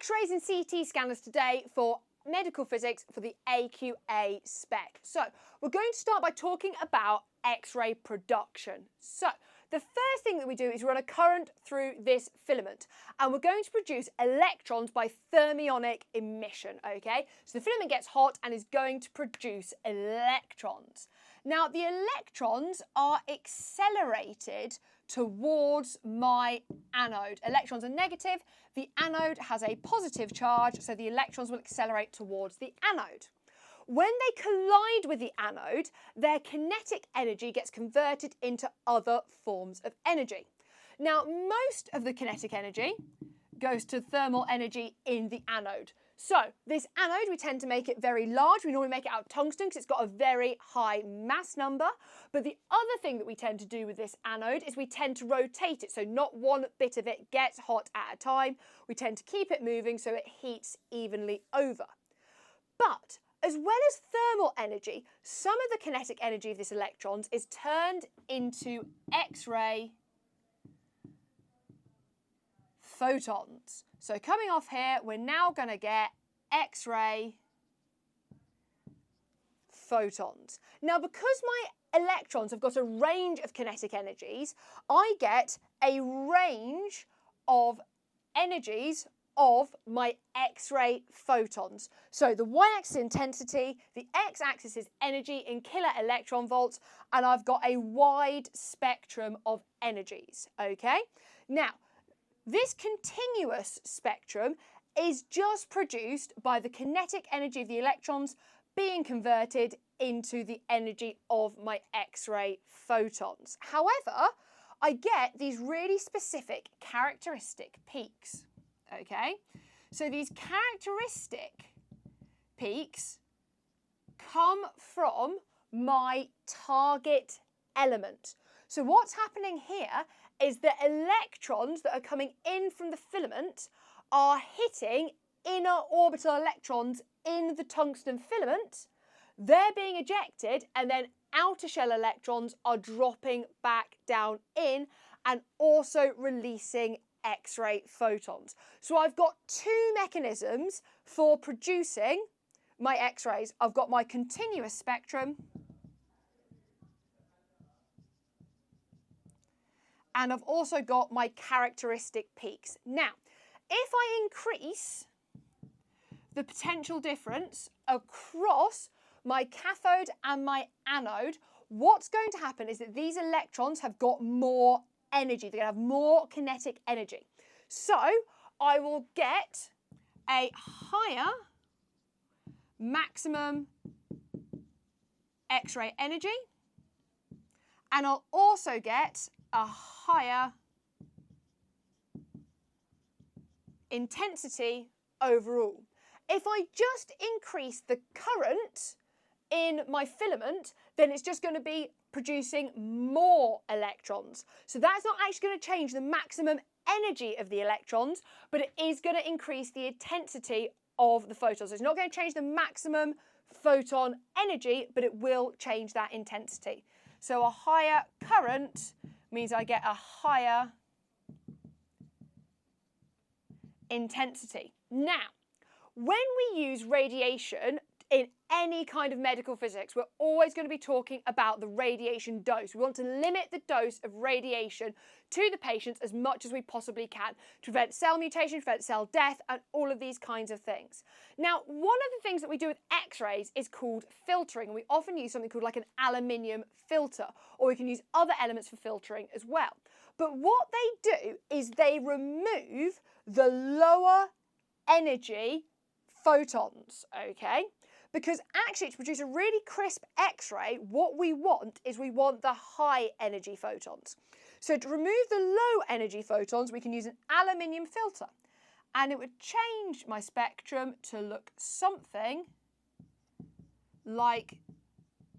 X-rays and CT scanners today for medical physics for the AQA spec. So we're going to start by talking about X-ray production. So the first thing that we do is run a current through this filament, and we're going to produce electrons by thermionic emission, okay? So the filament gets hot and is going to produce electrons. Now the electrons are accelerated towards my anode. Electrons are negative, the anode has a positive charge, so the electrons will accelerate towards the anode. When they collide with the anode, their kinetic energy gets converted into other forms of energy. Now, most of the kinetic energy goes to thermal energy in the anode. So this anode, we tend to make it very large. We normally make it out of tungsten because it's got a very high mass number. But the other thing that we tend to do with this anode is we tend to rotate it. So not one bit of it gets hot at a time. We tend to keep it moving so it heats evenly over. But as well as thermal energy, some of the kinetic energy of these electrons is turned into X-ray photons. So coming off here, we're now going to get X-ray photons. Now, because my electrons have got a range of kinetic energies, I get a range of energies of my X-ray photons. So the y-axis is intensity, the x-axis is energy in kilo electron volts, and I've got a wide spectrum of energies, okay? Now, this continuous spectrum is just produced by the kinetic energy of the electrons being converted into the energy of my X-ray photons. However, I get these really specific characteristic peaks, okay? So these characteristic peaks come from my target element. So what's happening here is the electrons that are coming in from the filament are hitting inner orbital electrons in the tungsten filament. They're being ejected, and then outer shell electrons are dropping back down in and also releasing X-ray photons. So I've got two mechanisms for producing my X-rays. I've got my continuous spectrum, and I've also got my characteristic peaks. Now, if I increase the potential difference across my cathode and my anode, what's going to happen is that these electrons have got more energy. They're going to have more kinetic energy. So I will get a higher maximum X-ray energy, and I'll also get a higher intensity overall. If I just increase the current in my filament, then it's just going to be producing more electrons. So that's not actually going to change the maximum energy of the electrons, but it is going to increase the intensity of the photons. So it's not going to change the maximum photon energy, but it will change that intensity. So a higher current means I get a higher intensity. Now, when we use radiation in any kind of medical physics, we're always going to be talking about the radiation dose. We want to limit the dose of radiation to the patients as much as we possibly can to prevent cell mutation, prevent cell death, and all of these kinds of things. Now, one of the things that we do with X-rays is called filtering, and we often use something called like an aluminium filter, or we can use other elements for filtering as well. But what they do is they remove the lower energy photons, okay? Because actually to produce a really crisp X-ray, what we want is we want the high energy photons. So to remove the low energy photons, we can use an aluminium filter, and it would change my spectrum to look something like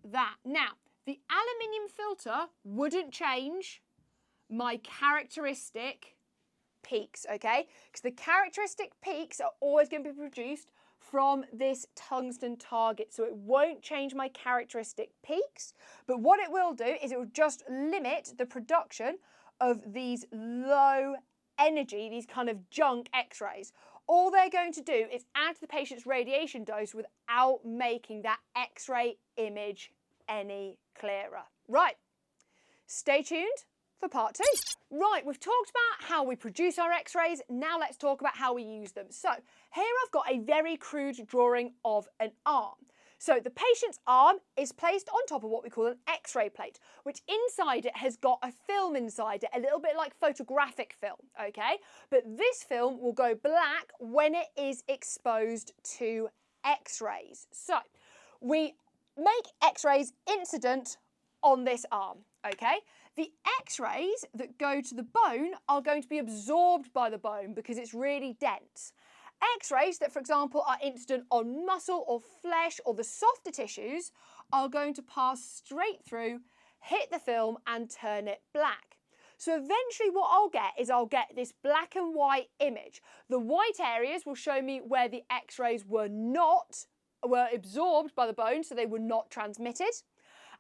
that. Now, the aluminium filter wouldn't change my characteristic peaks, okay? Because the characteristic peaks are always going to be produced from this tungsten target, so it won't change my characteristic peaks, but what it will do is it will just limit the production of these low energy, these kind of junk X-rays. all they're going to do is add to the patient's radiation dose without making that X-ray image any clearer. Right, stay tuned for part 2. Right, we've talked about how we produce our X-rays. Now let's talk about how we use them. So here I've got a very crude drawing of an arm. So the patient's arm is placed on top of what we call an X-ray plate, which inside it has got a film inside it, a little bit like photographic film, okay? But this film will go black when it is exposed to X-rays. So we make X-rays incident on this arm, okay? The X-rays that go to the bone are going to be absorbed by the bone because it's really dense. X-rays that, for example, are incident on muscle or flesh or the softer tissues are going to pass straight through, hit the film and turn it black. So eventually what I'll get this black and white image. The white areas will show me where the X-rays were absorbed by the bone, so they were not transmitted.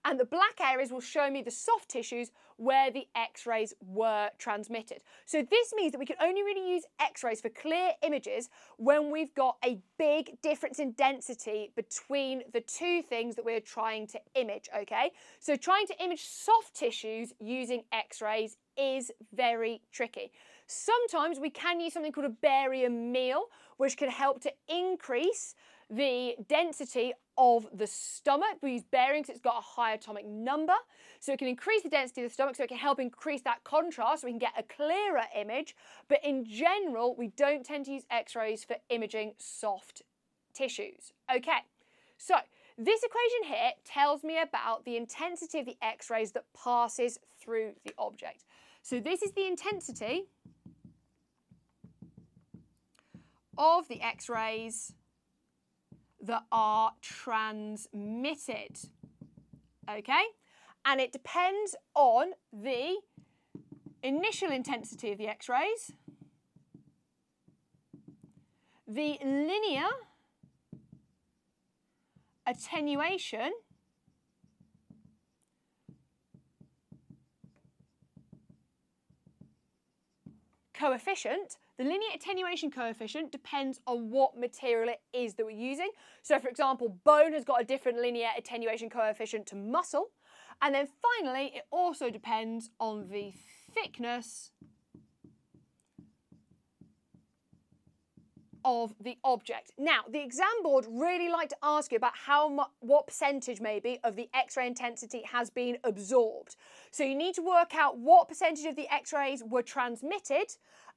And the black areas will show me the soft tissues where the X-rays were transmitted. So this means that we can only really use X-rays for clear images when we've got a big difference in density between the two things that we're trying to image, okay? So trying to image soft tissues using X-rays is very tricky. Sometimes we can use something called a barium meal, which can help to increase the density of the stomach. We use barium because it's got a high atomic number, so it can increase the density of the stomach, so it can help increase that contrast so we can get a clearer image. But in general, we don't tend to use X-rays for imaging soft tissues. Okay, so this equation here tells me about the intensity of the X-rays that passes through the object. So this is the intensity of the X-rays that are transmitted, okay? And it depends on the initial intensity of the X-rays, the linear attenuation coefficient. The linear attenuation coefficient depends on what material it is that we're using. So for example, bone has got a different linear attenuation coefficient to muscle. And then finally, it also depends on the thickness of the object. Now, the exam board really like to ask you about what percentage maybe of the X-ray intensity has been absorbed. So you need to work out what percentage of the X-rays were transmitted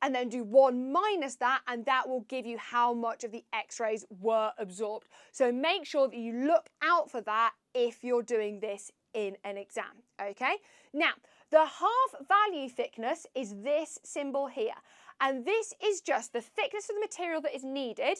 and then do 1 minus that, and that will give you how much of the X-rays were absorbed. So make sure that you look out for that if you're doing this in an exam, okay? Now, the half value thickness is this symbol here. And this is just the thickness of the material that is needed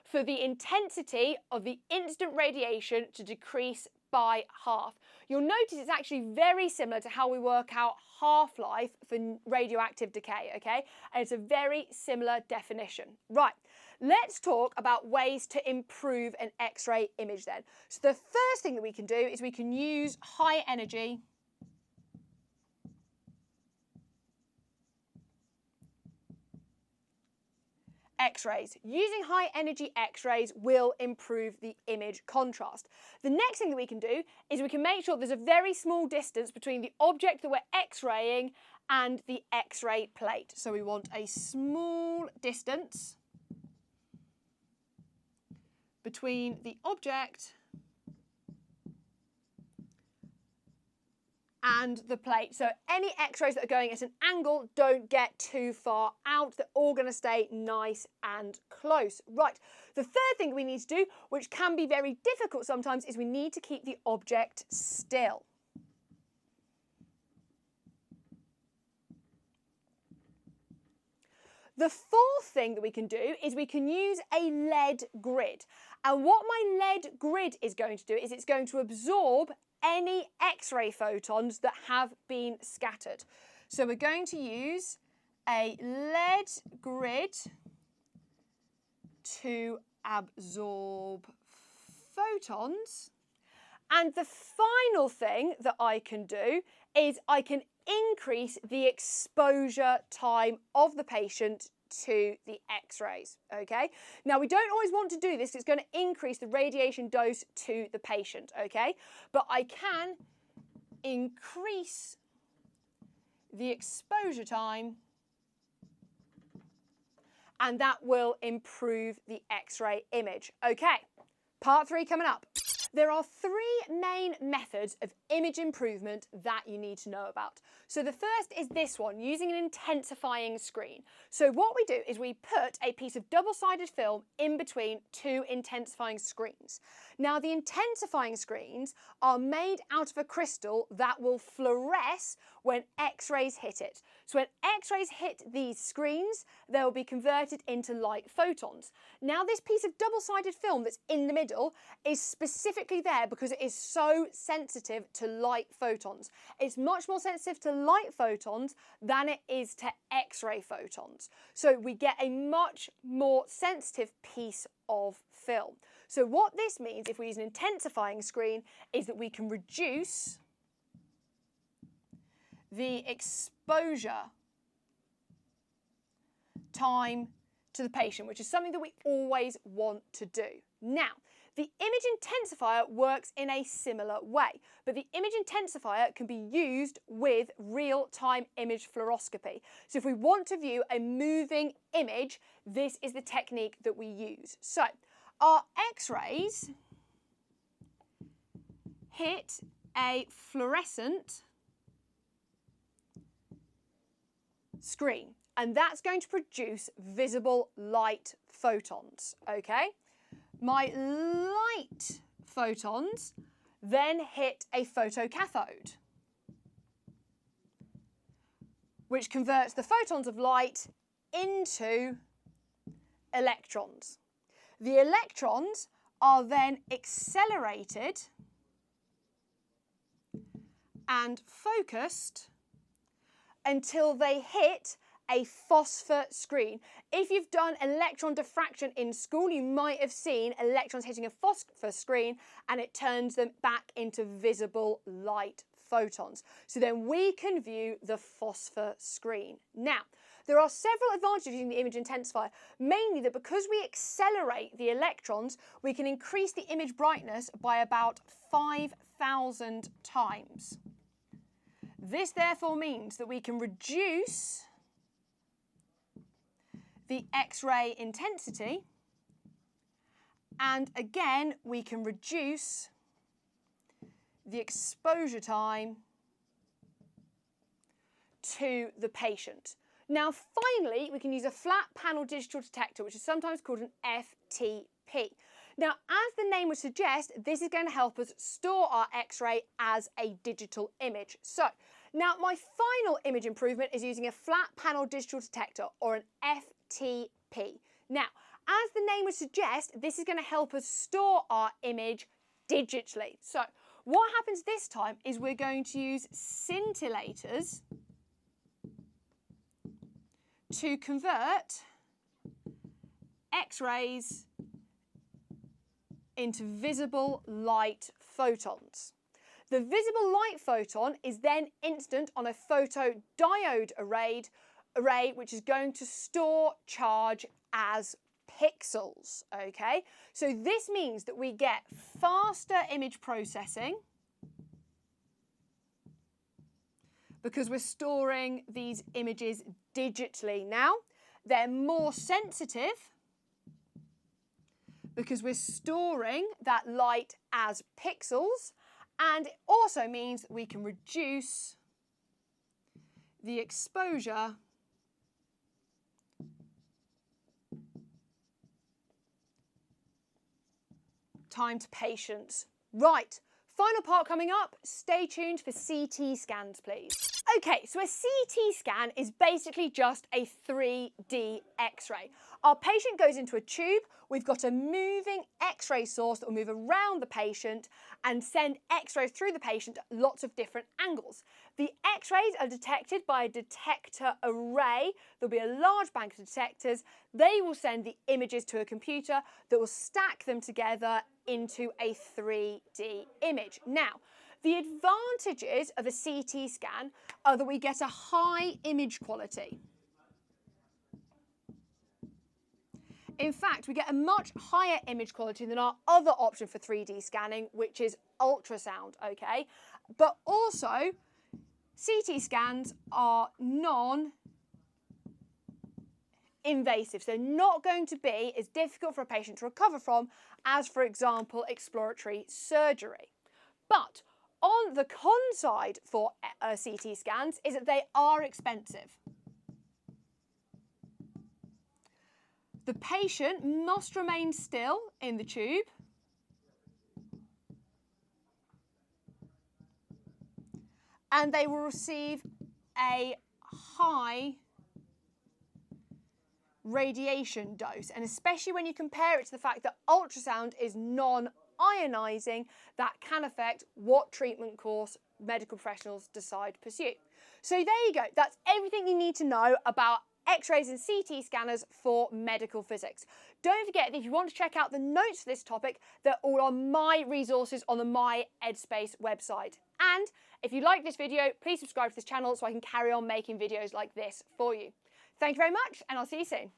for the intensity of the incident radiation to decrease by half. You'll notice it's actually very similar to how we work out half-life for radioactive decay, okay? And it's a very similar definition. Right, let's talk about ways to improve an X-ray image then. So the first thing that we can do is we can use high energy X-rays. Using high energy X-rays will improve the image contrast. The next thing that we can do is we can make sure there's a very small distance between the object that we're X-raying and the X-ray plate. So we want a small distance between the object and the plate. So any X-rays that are going at an angle don't get too far out. They're all going to stay nice and close. Right, the third thing we need to do, which can be very difficult sometimes, is we need to keep the object still. The fourth thing that we can do is we can use a lead grid. And what my lead grid is going to do is it's going to absorb any X-ray photons that have been scattered. So we're going to use a lead grid to absorb photons. And the final thing that I can do is I can increase the exposure time of the patient to the X-rays, okay? Now, we don't always want to do this. It's going to increase the radiation dose to the patient, okay? But I can increase the exposure time, and that will improve the X-ray image. Okay, part 3 coming up. There are 3 main methods of image improvement that you need to know about. So the first is this one, using an intensifying screen. So what we do is we put a piece of double-sided film in between 2 intensifying screens. Now, the intensifying screens are made out of a crystal that will fluoresce when X-rays hit it. So when X-rays hit these screens, they will be converted into light photons. Now, this piece of double-sided film that's in the middle is specifically there because it is so sensitive to light photons. It's much more sensitive to light photons than it is to X-ray photons. So we get a much more sensitive piece of film. So what this means, if we use an intensifying screen, is that we can reduce the exposure time to the patient, which is something that we always want to do. Now, the image intensifier works in a similar way, but the image intensifier can be used with real-time image fluoroscopy. So if we want to view a moving image, this is the technique that we use. So our X-rays hit a fluorescent screen, and that's going to produce visible light photons, okay? My light photons then hit a photocathode, which converts the photons of light into electrons. The electrons are then accelerated and focused until they hit a phosphor screen. If you've done electron diffraction in school, you might have seen electrons hitting a phosphor screen and it turns them back into visible light photons. So then we can view the phosphor screen. Now, there are several advantages of using the image intensifier, mainly that because we accelerate the electrons, we can increase the image brightness by about 5,000 times. This therefore means that we can reduce the X-ray intensity, and again we can reduce the exposure time to the patient. Now finally, we can use a flat panel digital detector, which is sometimes called an FTP. Now, as the name would suggest, this is going to help us store our X-ray as a digital image. So now my final image improvement is using a flat panel digital detector, or an FTP. Now, as the name would suggest, this is going to help us store our image digitally. So what happens this time is we're going to use scintillators to convert X-rays into visible light photons. The visible light photon is then instant on a photodiode array, which is going to store charge as pixels, okay? So this means that we get faster image processing because we're storing these images digitally. Now, they're more sensitive because we're storing that light as pixels, and it also means that we can reduce the exposure time to patients. Right, final part coming up. Stay tuned for CT scans, please. Okay, so a CT scan is basically just a 3D X-ray. Our patient goes into a tube, we've got a moving X-ray source that will move around the patient and send X-rays through the patient at lots of different angles. The X-rays are detected by a detector array. There'll be a large bank of detectors. They will send the images to a computer that will stack them together into a 3D image. Now, the advantages of a CT scan are that we get a high image quality. In fact, we get a much higher image quality than our other option for 3D scanning, which is ultrasound, okay? But also, CT scans are non-invasive, so not going to be as difficult for a patient to recover from as, for example, exploratory surgery. But on the con side for CT scans is that they are expensive. The patient must remain still in the tube. And they will receive a high radiation dose. And especially when you compare it to the fact that ultrasound is non-ionising, that can affect what treatment course medical professionals decide to pursue. So there you go. That's everything you need to know about X-rays and CT scanners for medical physics. Don't forget that if you want to check out the notes for this topic, they're all on my resources on the My EdSpace website. And if you like this video, please subscribe to this channel so I can carry on making videos like this for you. Thank you very much, and I'll see you soon.